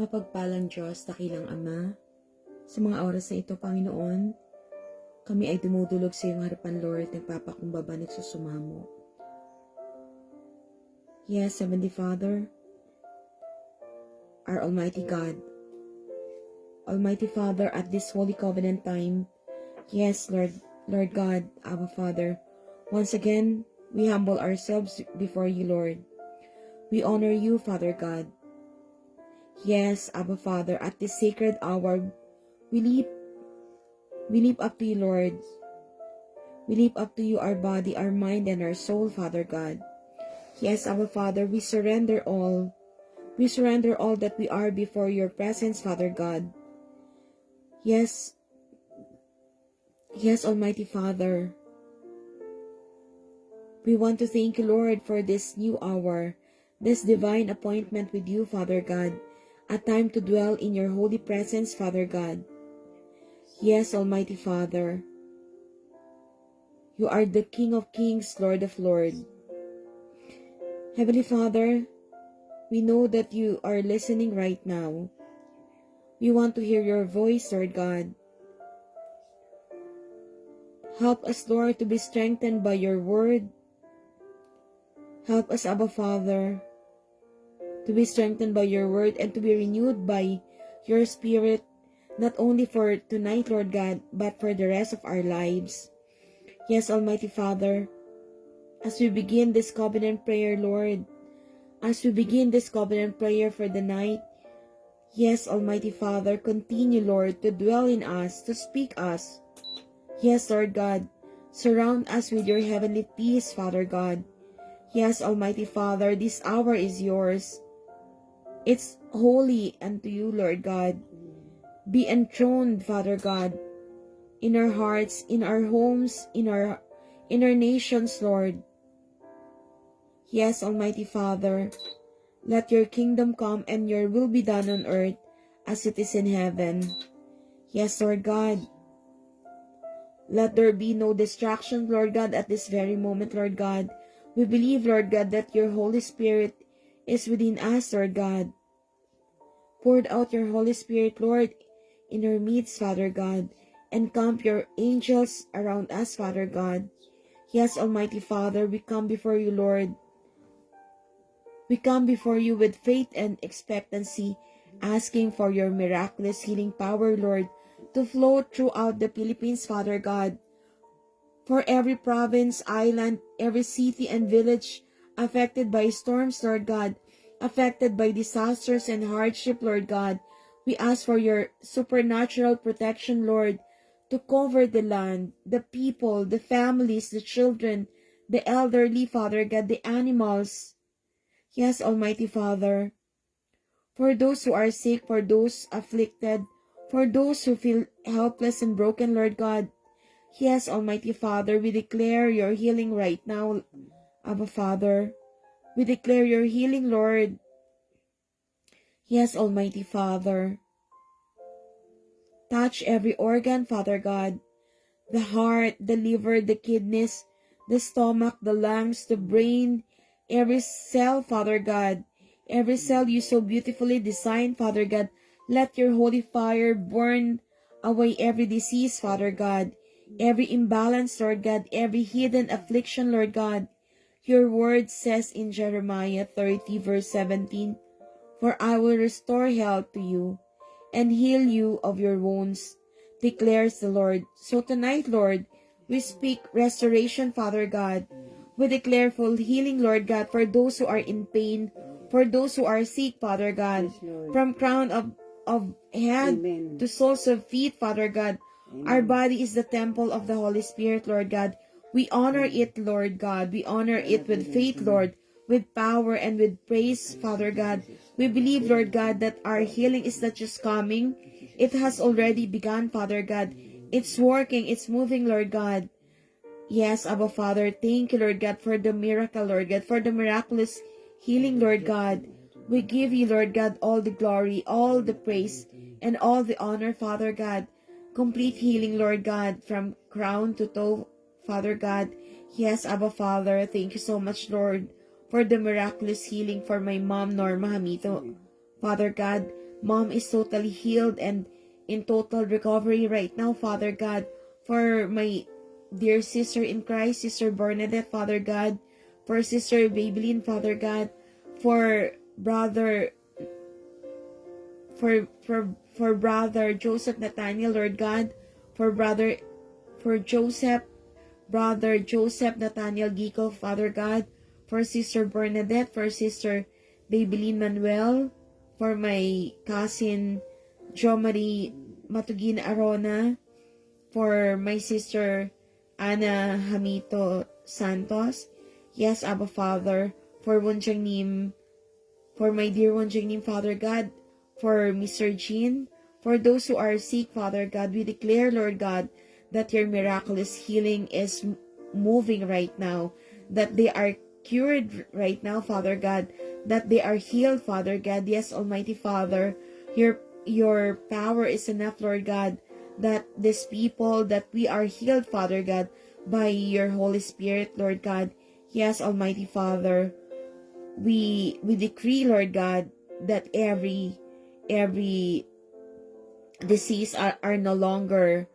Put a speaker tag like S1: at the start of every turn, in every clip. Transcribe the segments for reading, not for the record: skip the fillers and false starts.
S1: Mapagpalang Diyos, dakilang Ama, sa mga oras na ito, Panginoon, kami ay dumudulog sa iyong harapan, Lord, nagpapakumbaba, nagsusumamo. Yes, Heavenly Father, our Almighty God, Almighty Father, at this Holy Covenant time, yes, Lord God, Abba Father, once again, we humble ourselves before you, Lord. We honor you, Father God. Yes, Abba Father, at this sacred hour, we leap up to you, Lord. We leap up to you our body, our mind, and our soul, Father God. Yes, Abba Father, we surrender all. We surrender all that we are before your presence, Father God. Yes, Almighty Father. We want to thank you, Lord, for this new hour, this divine appointment with you, Father God, a time to dwell in your holy presence, Father God. Yes, Almighty Father, you are the King of Kings, Lord of Lords. Heavenly Father, we know that you are listening right now. We want to hear your voice, Lord God. Help us, Lord, to be strengthened by your word. Help us, Abba Father, to be strengthened by your word and to be renewed by your spirit, not only for tonight, Lord God, but for the rest of our lives. Yes, Almighty Father, as we begin this covenant prayer, Lord, as we begin this covenant prayer for the night, yes, Almighty Father, continue, Lord, to dwell in us, to speak us. Yes, Lord God, surround us with your heavenly peace, Father God. Yes, Almighty Father, this hour is yours. It's holy unto you, Lord God. Be enthroned, Father God, in our hearts, in our homes, in our nations, Lord. Yes, Almighty Father, let your kingdom come and your will be done on earth as it is in heaven. Yes, Lord God. Let there be no distraction, Lord God, at this very moment, Lord God. We believe, Lord God, that your Holy Spirit is within us, Lord God. Pour out your Holy Spirit, Lord, in our midst, Father God. Encamp your angels around us, Father God. Yes, Almighty Father, we come before you, Lord. We come before you with faith and expectancy, asking for your miraculous healing power, Lord, to flow throughout the Philippines, Father God. For every province, island, every city and village affected by storms, Lord God, affected by disasters and hardship, Lord God, we ask for your supernatural protection, Lord, to cover the land, the people, the families, the children, the elderly, Father God, the animals. Yes, Almighty Father, for those who are sick, for those afflicted, for those who feel helpless and broken, Lord God. Yes, Almighty Father, we declare your healing right now, Abba Father. We declare your healing, Lord. Yes, Almighty Father. Touch every organ, Father God. The heart, the liver, the kidneys, the stomach, the lungs, the brain, every cell, Father God. Every cell you so beautifully designed, Father God. Let your holy fire burn away every disease, Father God. Every imbalance, Lord God. Every hidden affliction, Lord God. Your word says in Jeremiah 30 verse 17, "For I will restore health to you and heal you of your wounds, declares the Lord." So tonight, Lord, we speak restoration, Father God. We declare full healing, Lord God, for those who are in pain, for those who are sick, Father God, from crown of head to soles of feet, Father God. Our body is the temple of the Holy Spirit, Lord God. We honor it, Lord God. We honor it with faith, Lord, with power and with praise, Father God. We believe, Lord God, that our healing is not just coming. It has already begun, Father God. It's working, it's moving, Lord God. Yes, Abba Father, thank you, Lord God, for the miracle, Lord God, for the miraculous healing, Lord God. We give you, Lord God, all the glory, all the praise, and all the honor, Father God. Complete healing, Lord God, from crown to toe, Father God. Yes, Abba Father, thank you so much, Lord, for the miraculous healing for my mom, Norma Hamito. Father God, Mom is totally healed and in total recovery right now, Father God. For my dear sister in Christ, Sister Bernadette, Father God. For Sister Babylin, Father God. For brother for brother Joseph Nathaniel, Lord God. For Joseph, brother Joseph Nathaniel Gico, Father God. For Sister Bernadette, for Sister Babylin Manuel, for my cousin Jo Marie Matugina Arona, for my sister Ana Hamito Santos. Yes, Abba Father, for Wonjangnim, for my dear Wonjangnim, Father God, for Mr. Jean, for those who are sick, Father God, we declare, Lord God, that your miraculous healing is moving right now, that they are cured right now, Father God, that they are healed, Father God. Yes, Almighty Father, your power is enough, Lord God, that these people, that we are healed, Father God, by your Holy Spirit, Lord God. Yes, Almighty Father, we decree, Lord God, that every disease are no longer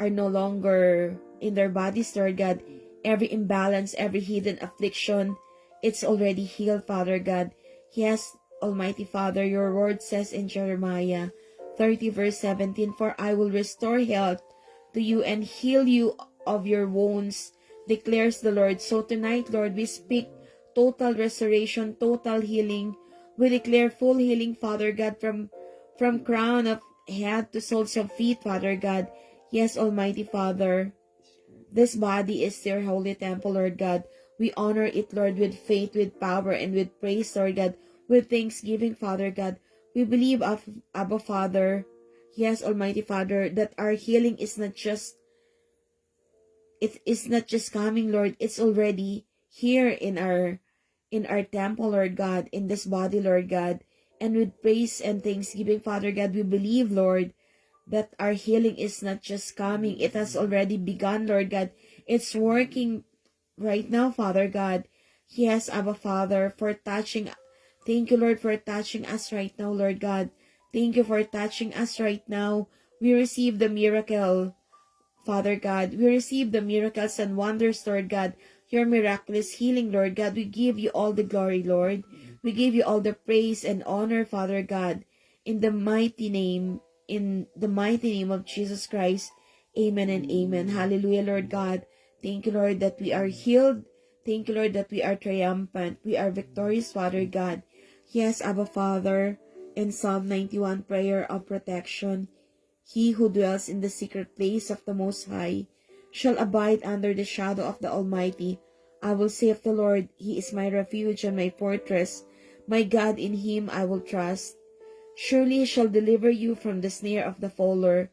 S1: in their bodies, Lord God. Every imbalance, every hidden affliction, it's already healed, Father God. Yes, Almighty Father, your word says in Jeremiah 30 verse 17, for I will restore health to you and heal you of your wounds, declares the Lord. So tonight, Lord, we speak total restoration, total healing. We declare full healing, Father God, from crown of head to soles of feet, Father God. Yes, Almighty Father, this body is your holy temple, Lord God. We honor it, Lord, with faith, with power, and with praise, Lord God, with thanksgiving, Father God. We believe, Abba Father, yes, Almighty Father, that our healing is not just coming, Lord. It's already here in our temple, Lord God, in this body, Lord God. And with praise and thanksgiving, Father God, we believe, Lord, that our healing is not just coming. It has already begun, Lord God. It's working right now, Father God. Yes, Abba Father, for touching. Thank you, Lord, for touching us right now, Lord God. Thank you for touching us right now. We receive the miracle, Father God. We receive the miracles and wonders, Lord God. Your miraculous healing, Lord God. We give you all the glory, Lord. We give you all the praise and honor, Father God. In the mighty name of Jesus Christ. Amen and amen. Hallelujah, Lord God. Thank you, Lord, that we are healed. Thank you, Lord, that we are triumphant. We are victorious, Father God. Yes, Abba Father, in Psalm 91, prayer of protection. He who dwells in the secret place of the Most High shall abide under the shadow of the Almighty. I will say of the Lord, He is my refuge and my fortress. My God, in Him I will trust. Surely He shall deliver you from the snare of the fowler,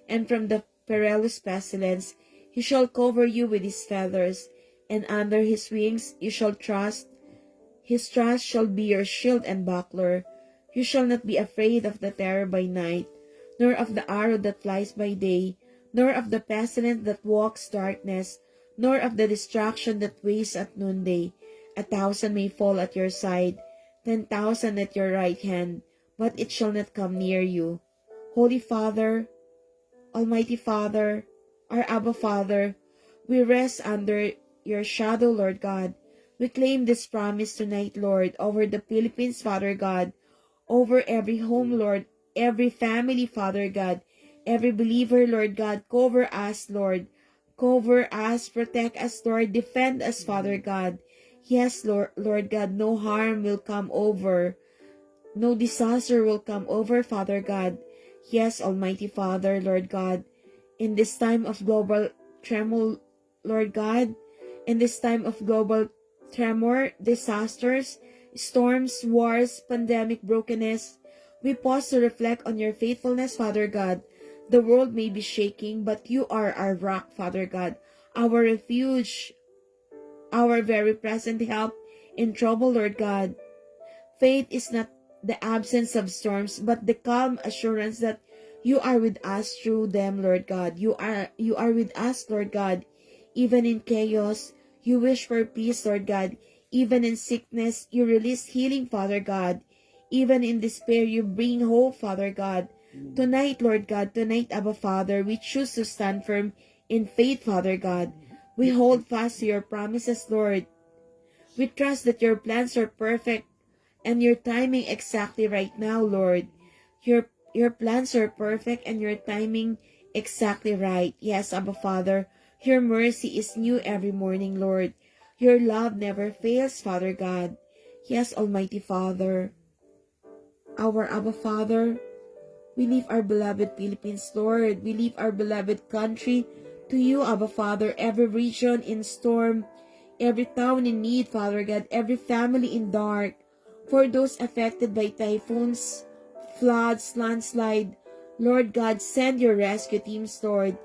S1: and from the perilous pestilence. He shall cover you with His feathers, and under His wings you shall trust. His trust shall be your shield and buckler. You shall not be afraid of the terror by night, nor of the arrow that flies by day, nor of the pestilence that walks darkness, nor of the destruction that wastes at noonday. 1,000 may fall at your side, 10,000 at your right hand, but it shall not come near you. Holy Father, Almighty Father, our Abba Father, we rest under your shadow, Lord God. We claim this promise tonight, Lord, over the Philippines, Father God, over every home, Lord, every family, Father God, every believer, Lord God. Cover us, Lord. Cover us, protect us, Lord. Defend us, Father God. Yes, Lord God, no harm will come over. No disaster will come over, Father God. Yes, Almighty Father, Lord God, in this time of global tremor, Lord God, in this time of global tremor, disasters, storms, wars, pandemic, brokenness, we pause to reflect on your faithfulness, Father God. The world may be shaking, but you are our rock, Father God, our refuge, our very present help in trouble, Lord God. Faith is not the absence of storms, but the calm assurance that you are with us through them, Lord God. You are with us, Lord God. Even in chaos, you wish for peace, Lord God. Even in sickness, you release healing, Father God. Even in despair, you bring hope, Father God. Tonight, Lord God, tonight, Abba Father, we choose to stand firm in faith, Father God. We hold fast to your promises, Lord. We trust that your plans are perfect and your timing exactly right now, Lord. Your plans are perfect and your timing exactly right. Yes, Abba Father, your mercy is new every morning, Lord. Your love never fails, Father God. Yes, Almighty Father, our Abba Father, we leave our beloved Philippines, Lord. We leave our beloved country to you, Abba Father. Every region in storm, every town in need, Father God, every family in dark. For those affected by typhoons, floods, landslide, Lord God, send your rescue teams, Lord.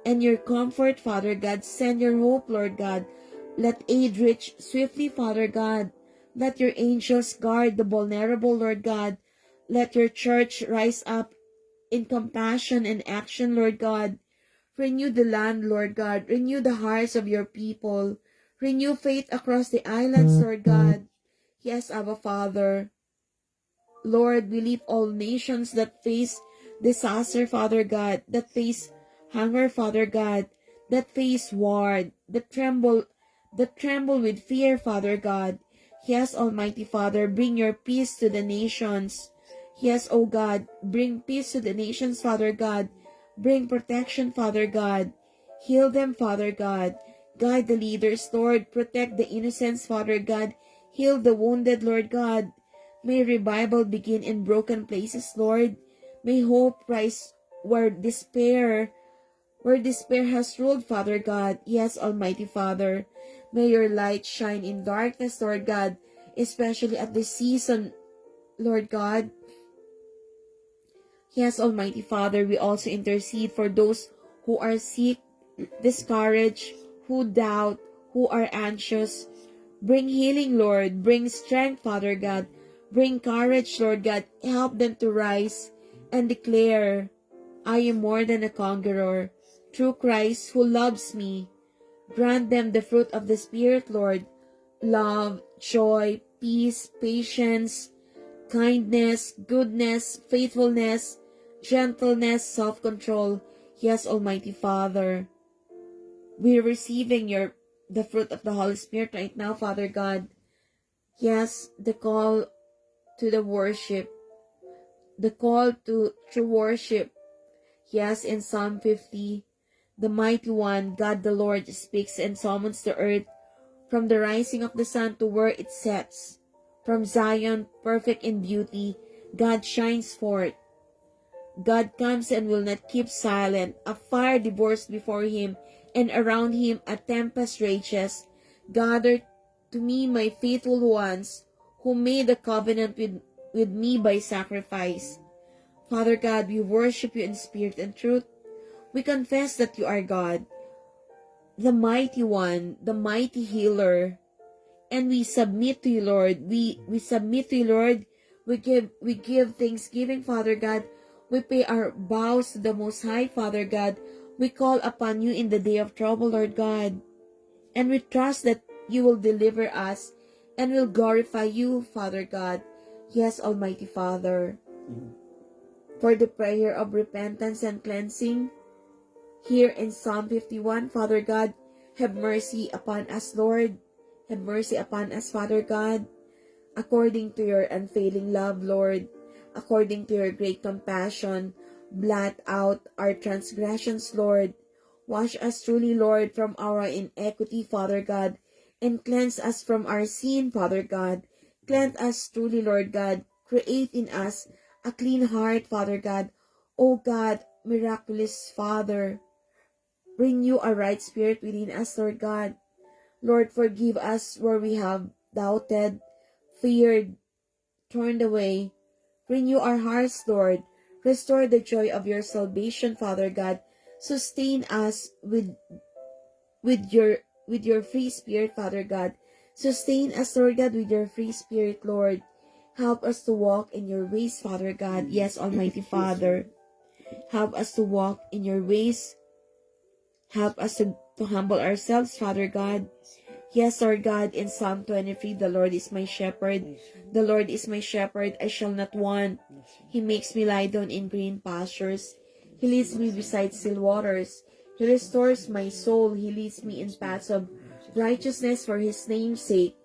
S1: And your comfort, Father God. Send your hope, Lord God. Let aid reach swiftly, Father God. Let your angels guard the vulnerable, Lord God. Let your church rise up in compassion and action, Lord God. Renew the land, Lord God. Renew the hearts of your people. Renew faith across the islands, Lord God. Yes, Abba Father. Lord, we leave all nations that face disaster, Father God, that face hunger, Father God, that face war, that tremble with fear, Father God. Yes, Almighty Father, bring your peace to the nations. Yes, O God, bring peace to the nations, Father God. Bring protection, Father God. Heal them, Father God. Guide the leaders, Lord. Protect the innocents, Father God. Heal the wounded, Lord God. May revival begin in broken places, Lord. May hope rise where despair has ruled, Father God. Yes, Almighty Father. May your light shine in darkness, Lord God, especially at this season, Lord God. Yes, Almighty Father, we also intercede for those who are sick, discouraged, who doubt, who are anxious. Bring healing, Lord. Bring strength, Father God. Bring courage, Lord God. Help them to rise and declare, I am more than a conqueror through Christ who loves me. Grant them the fruit of the Spirit, Lord. Love, joy, peace, patience, kindness, goodness, faithfulness, gentleness, self-control. Yes, Almighty Father, we're receiving the fruit of the Holy Spirit right now, Father God. Yes, the call to the worship, the call to true worship. Yes, in Psalm 50, the mighty one, God the Lord, speaks and summons the earth from the rising of the sun to where it sets. From Zion, perfect in beauty, God shines forth. God comes and will not keep silent. A fire devours before him, and around him a tempest rages. Gather to me my faithful ones, who made a covenant with me by sacrifice. Father God, we worship you in spirit and truth. We confess that you are God, the mighty one, the mighty healer. And we submit to you, Lord. We submit to you, Lord. We give thanksgiving, Father God. We pay our vows to the Most High, Father God. We call upon you in the day of trouble, Lord God. And we trust that you will deliver us and will glorify you, Father God. Yes, Almighty Father. For the prayer of repentance and cleansing, here in Psalm 51, Father God, have mercy upon us, Lord. Have mercy upon us, Father God, according to your unfailing love, Lord, according to your great compassion. Blot out our transgressions, Lord. Wash us truly, Lord, from our iniquity, Father God, and cleanse us from our sin, Father God. Cleanse us truly, Lord God. Create in us a clean heart, Father God. O God, miraculous Father, renew a right spirit within us, Lord God. Lord, forgive us where we have doubted, feared, turned away. Renew our hearts, Lord. Restore the joy of your salvation, Father God. Sustain us with your free spirit, Father God. Sustain us, Lord God, with your free spirit, Lord. Help us to walk in your ways, Father God. Yes, Almighty Father. Help us to walk in your ways. Help us to humble ourselves, Father God. Yes, Lord God, in Psalm 23, the Lord is my shepherd. The Lord is my shepherd, I shall not want. He makes me lie down in green pastures. He leads me beside still waters. He restores my soul. He leads me in paths of righteousness for his name's sake.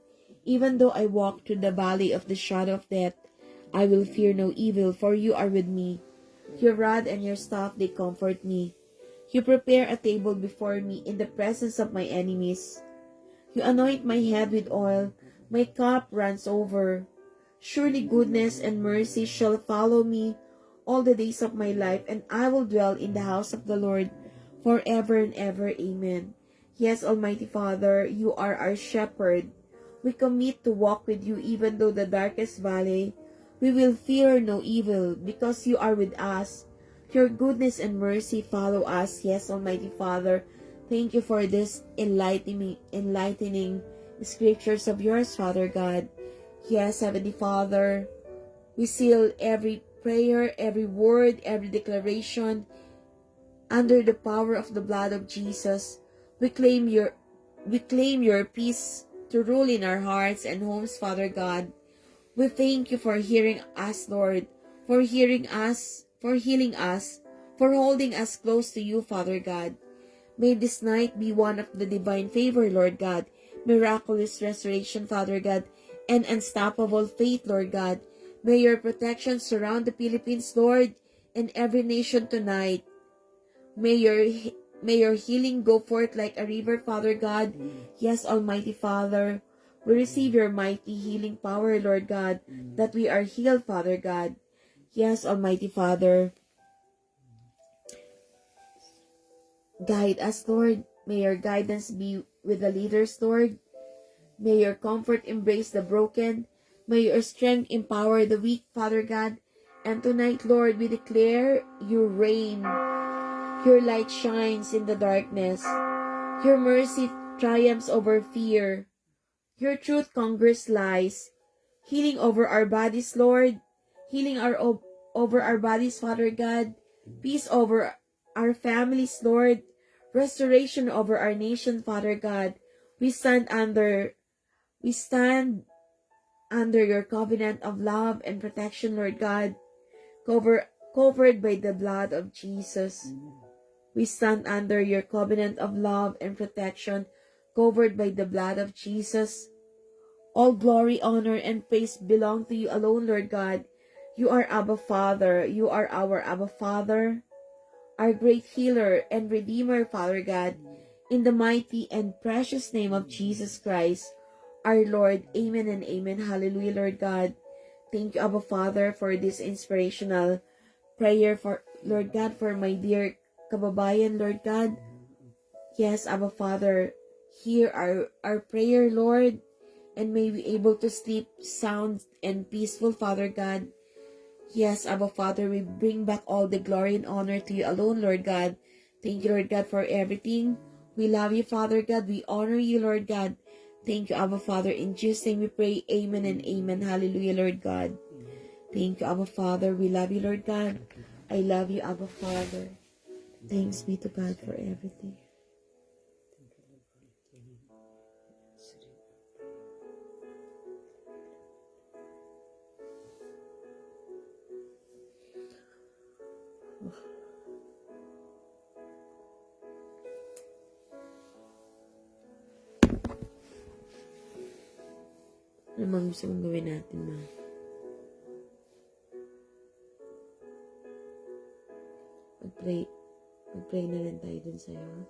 S1: Even though I walk through the valley of the shadow of death, I will fear no evil, for you are with me. Your rod and your staff, they comfort me. You prepare a table before me in the presence of my enemies. You anoint my head with oil, my cup runs over. Surely goodness and mercy shall follow me all the days of my life, and I will dwell in the house of the Lord forever and ever. Amen. Yes, Almighty Father, you are our shepherd. We commit to walk with you even though the darkest valley. We will fear no evil because you are with us. Your goodness and mercy follow us. Yes, Almighty Father, thank you for this enlightening scriptures of yours, Father God. Yes, Heavenly Father, we seal every prayer, every word, every declaration under the power of the blood of Jesus. We claim your peace to rule in our hearts and homes, Father God. We thank you for hearing us, Lord, for hearing us, for healing us, for holding us close to you, Father God. May this night be one of the divine favor, Lord God, miraculous restoration, Father God, and unstoppable faith, Lord God. May your protection surround the Philippines, Lord, and every nation tonight. May your healing go forth like a river, Father God. Yes, Almighty Father, we receive your mighty healing power, Lord God, that we are healed, Father God. Yes, Almighty Father, guide us, Lord. May your guidance be with the leaders, Lord. May your comfort embrace the broken. May your strength empower the weak, Father God. And tonight, Lord, we declare you reign. Your light shines in the darkness. Your mercy triumphs over fear. Your truth conquers lies. Healing over our bodies, Lord. Healing over our bodies, Father God. Peace over our families, Lord. Restoration over our nation, Father God. We stand under your covenant of love and protection, Lord God, covered by the blood of Jesus. We stand under your covenant of love and protection, covered by the blood of Jesus. All glory, honor, and praise belong to you alone, Lord God. You are Abba Father. You are our Abba Father, our great healer and redeemer, Father God. In the mighty and precious name of Jesus Christ, our Lord. Amen and amen. Hallelujah, Lord God. Thank you, Abba Father, for this inspirational prayer, for Lord God, for my dear kababayan, Lord God. Yes, Abba Father, hear our prayer, Lord, and may we able to sleep sound and peaceful, Father God. Yes, Abba Father, we bring back all the glory and honor to you alone, Lord God. Thank you, Lord God, for everything. We love you, Father God. We honor you, Lord God. Thank you, Abba Father. In Jesus' name we pray, amen and amen. Hallelujah, Lord God. Thank you, Abba Father. We love you, Lord God. I love you, Abba Father. Thanks be to God for everything. Ano mang gusto mong gawin natin, ma? Mag-pray na rin tayo dun sa'yo.